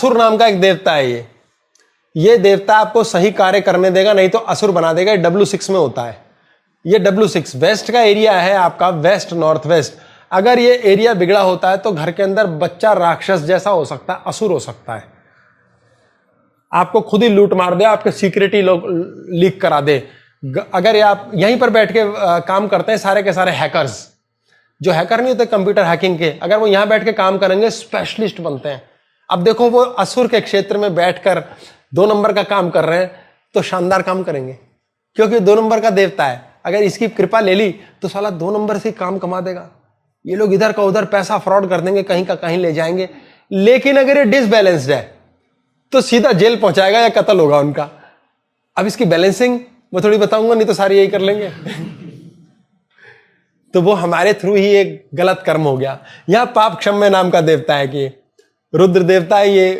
असुर नाम का एक देवता है ये देवता आपको सही कार्य करने देगा, नहीं तो असुर बना देगा। W6 में होता है ये। W6 वेस्ट का एरिया है आपका, वेस्ट नॉर्थ वेस्ट। अगर ये एरिया बिगड़ा होता है तो घर के अंदर बच्चा राक्षस जैसा हो सकता है, असुर हो सकता है, आपको खुद ही लूट मार दे, आपके सीक्रेट ही लीक करा दे। अगर आप यहीं पर बैठ के काम करते हैं, सारे के सारे हैकर्स, जो हैकर नहीं होते कंप्यूटर हैकिंग के, अगर वो यहां बैठ के काम करेंगे स्पेशलिस्ट बनते हैं। अब देखो वो असुर के क्षेत्र में बैठकर 2 नंबर का काम कर रहे हैं तो शानदार काम करेंगे, क्योंकि 2 नंबर का देवता है। अगर इसकी कृपा ले ली तो साला 2 नंबर से काम कमा देगा। ये लोग इधर का उधर पैसा फ्रॉड कर देंगे, कहीं का कहीं ले जाएंगे। लेकिन अगर ये डिसबैलेंस्ड है तो सीधा जेल पहुंचाएगा या कत्ल होगा उनका। अब इसकी बैलेंसिंग मैं थोड़ी बताऊंगा, नहीं तो सारे यही कर लेंगे। तो वो हमारे थ्रू ही एक गलत कर्म हो गया। यह पाप क्षम्य नाम का देवता है कि रुद्र देवता है ये,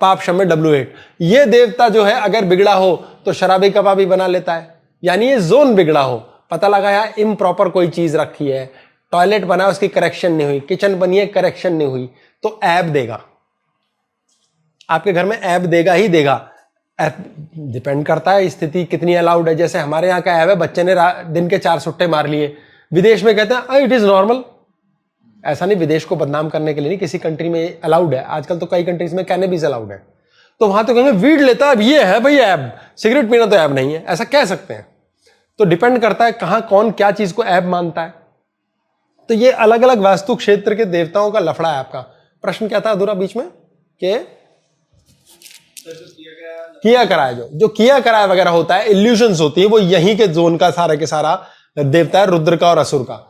पाप क्षम्य W8। ये देवता जो है अगर बिगड़ा हो तो शराबी कबाबी बना लेता है। यानी ये जोन बिगड़ा हो, पता लगा यार इम्प्रॉपर कोई चीज रखी है, टॉयलेट बना उसकी करेक्शन नहीं हुई, किचन बनी है करेक्शन नहीं हुई, तो ऐब देगा आपके घर में, ऐब देगा ही देगा। डिपेंड करता है स्थिति कितनी अलाउड है। जैसे हमारे यहाँ का ऐब है, बच्चे ने दिन के 4 सुट्टे मार लिए, विदेश में कहते हैं इट इज नॉर्मल। ऐसा नहीं, विदेश को बदनाम करने के लिए नहीं, किसी कंट्री में अलाउड है। आजकल तो कई कंट्रीज में कैनबिस अलाउड है, तो वहां तो कहेंगे वीड लेता है, ये है भाई ऐब, सिगरेट पीना तो ऐब नहीं है, ऐसा कह सकते हैं। तो डिपेंड करता है कहां कौन क्या चीज को ऐब मानता है। तो ये अलग अलग वास्तु क्षेत्र के देवताओं का लफड़ा है। आपका प्रश्न क्या था अधूरा बीच में कि किया कराया, जो किया कराया वगैरह होता है, इल्यूशंस होती है, वो यहीं के जोन का सारा के सारा देवता है, रुद्र का और असुर का।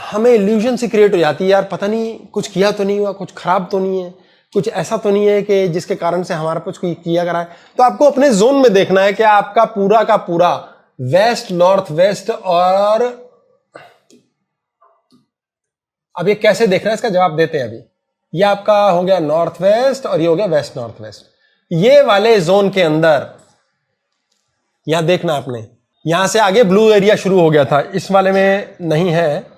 हमें इल्यूजन से क्रिएट हो जाती है यार, पता नहीं कुछ किया तो नहीं हुआ, कुछ खराब तो नहीं है, कुछ ऐसा तो नहीं है कि जिसके कारण से हमारा कुछ किया कराए। तो आपको अपने जोन में देखना है कि आपका पूरा का पूरा वेस्ट नॉर्थ वेस्ट, और अब ये कैसे देखना है इसका जवाब देते हैं अभी। ये आपका हो गया नॉर्थ वेस्ट और ये हो गया वेस्ट नॉर्थ वेस्ट। ये वाले जोन के अंदर यहां देखना आपने, यहां से आगे ब्लू एरिया शुरू हो गया था, इस वाले में नहीं है,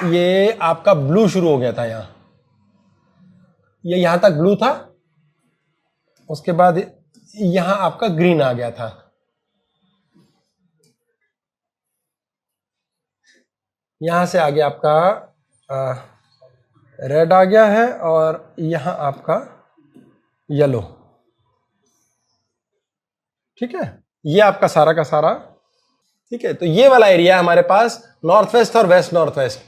ये आपका ब्लू शुरू हो गया था यहां, ये यहां तक ब्लू था, उसके बाद यहां आपका ग्रीन आ गया था। यहां से आगे आपका रेड आ गया है और यहां आपका येलो। ठीक है, ये आपका सारा का सारा। ठीक है, तो ये वाला एरिया हमारे पास नॉर्थ वेस्ट और वेस्ट नॉर्थ वेस्ट।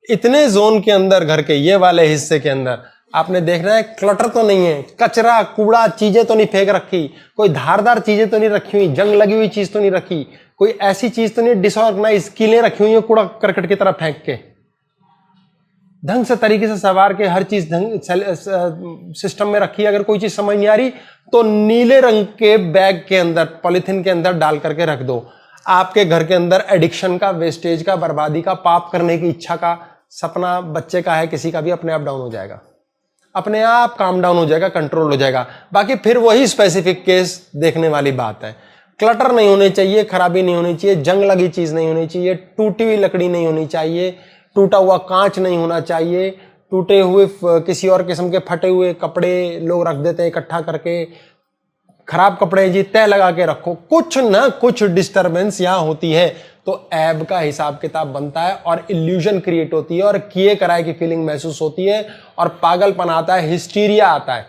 इतने जोन के अंदर घर के ये वाले हिस्से के अंदर आपने देखना है क्लटर तो नहीं है, कचरा कूड़ा चीजें तो नहीं फेंक रखी, कोई धारदार चीजें तो नहीं रखी हुई, जंग लगी हुई चीज तो नहीं रखी, कोई ऐसी चीज तो नहीं डिसऑर्गेनाइज कीलें रखी हुई है कूड़ा करकट की तरह फेंक के, ढंग से तरीके से सवार के हर चीज ढंग सिस्टम में रखी। अगर कोई चीज समझ नहीं आ रही तो नीले रंग के बैग के अंदर पॉलिथीन के अंदर डाल करके रख दो। आपके घर के अंदर एडिक्शन का, वेस्टेज का, बर्बादी का, पाप करने की इच्छा का सपना बच्चे का है, किसी का भी, अपने आप डाउन हो जाएगा, अपने आप काम डाउन हो जाएगा, कंट्रोल हो जाएगा। बाकी फिर वही स्पेसिफिक केस देखने वाली बात है। क्लटर नहीं होने चाहिए, खराबी नहीं होनी चाहिए, जंग लगी चीज नहीं होनी चाहिए, टूटी हुई लकड़ी नहीं होनी चाहिए, टूटा हुआ कांच नहीं होना चाहिए, टूटे हुए किसी और किस्म के फटे हुए कपड़े लोग रख देते हैं इकट्ठा करके, खराब कपड़े जी तय लगा के रखो, कुछ ना कुछ डिस्टरबेंस यहां होती है तो ऐब का हिसाब किताब बनता है और इल्यूजन क्रिएट होती है और किए कराए की फीलिंग महसूस होती है और पागलपन आता है, हिस्टीरिया आता है।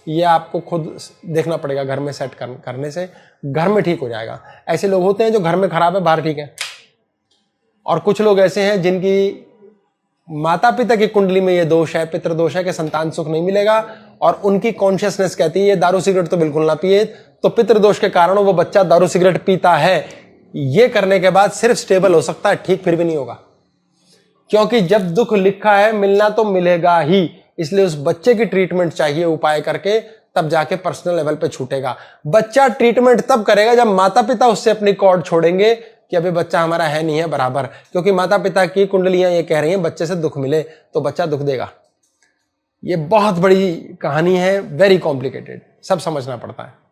ये आपको खुद देखना पड़ेगा, घर में सेट करने से घर में ठीक हो जाएगा। ऐसे लोग होते हैं जो घर में खराब है बाहर ठीक है, और कुछ लोग ऐसे हैं जिनकी माता पिता की कुंडली में ये दोष है, पितृदोष है कि संतान सुख नहीं मिलेगा, और उनकी कॉन्शियसनेस कहती है ये दारू सिगरेट तो बिल्कुल ना पिए, तो पितृदोष के कारण वो बच्चा दारू सिगरेट पीता है। ये करने के बाद सिर्फ स्टेबल हो सकता है, ठीक फिर भी नहीं होगा, क्योंकि जब दुख लिखा है मिलना तो मिलेगा ही। इसलिए उस बच्चे की ट्रीटमेंट चाहिए उपाय करके, तब जाके पर्सनल लेवल पे छूटेगा। बच्चा ट्रीटमेंट तब करेगा जब माता पिता उससे अपनी कॉर्ड छोड़ेंगे कि अभी बच्चा हमारा है नहीं है बराबर, क्योंकि माता पिता की कुंडलियां ये कह रही हैं बच्चे से दुख मिले तो बच्चा दुख देगा। ये बहुत बड़ी कहानी है, वेरी कॉम्प्लिकेटेड, सब समझना पड़ता है।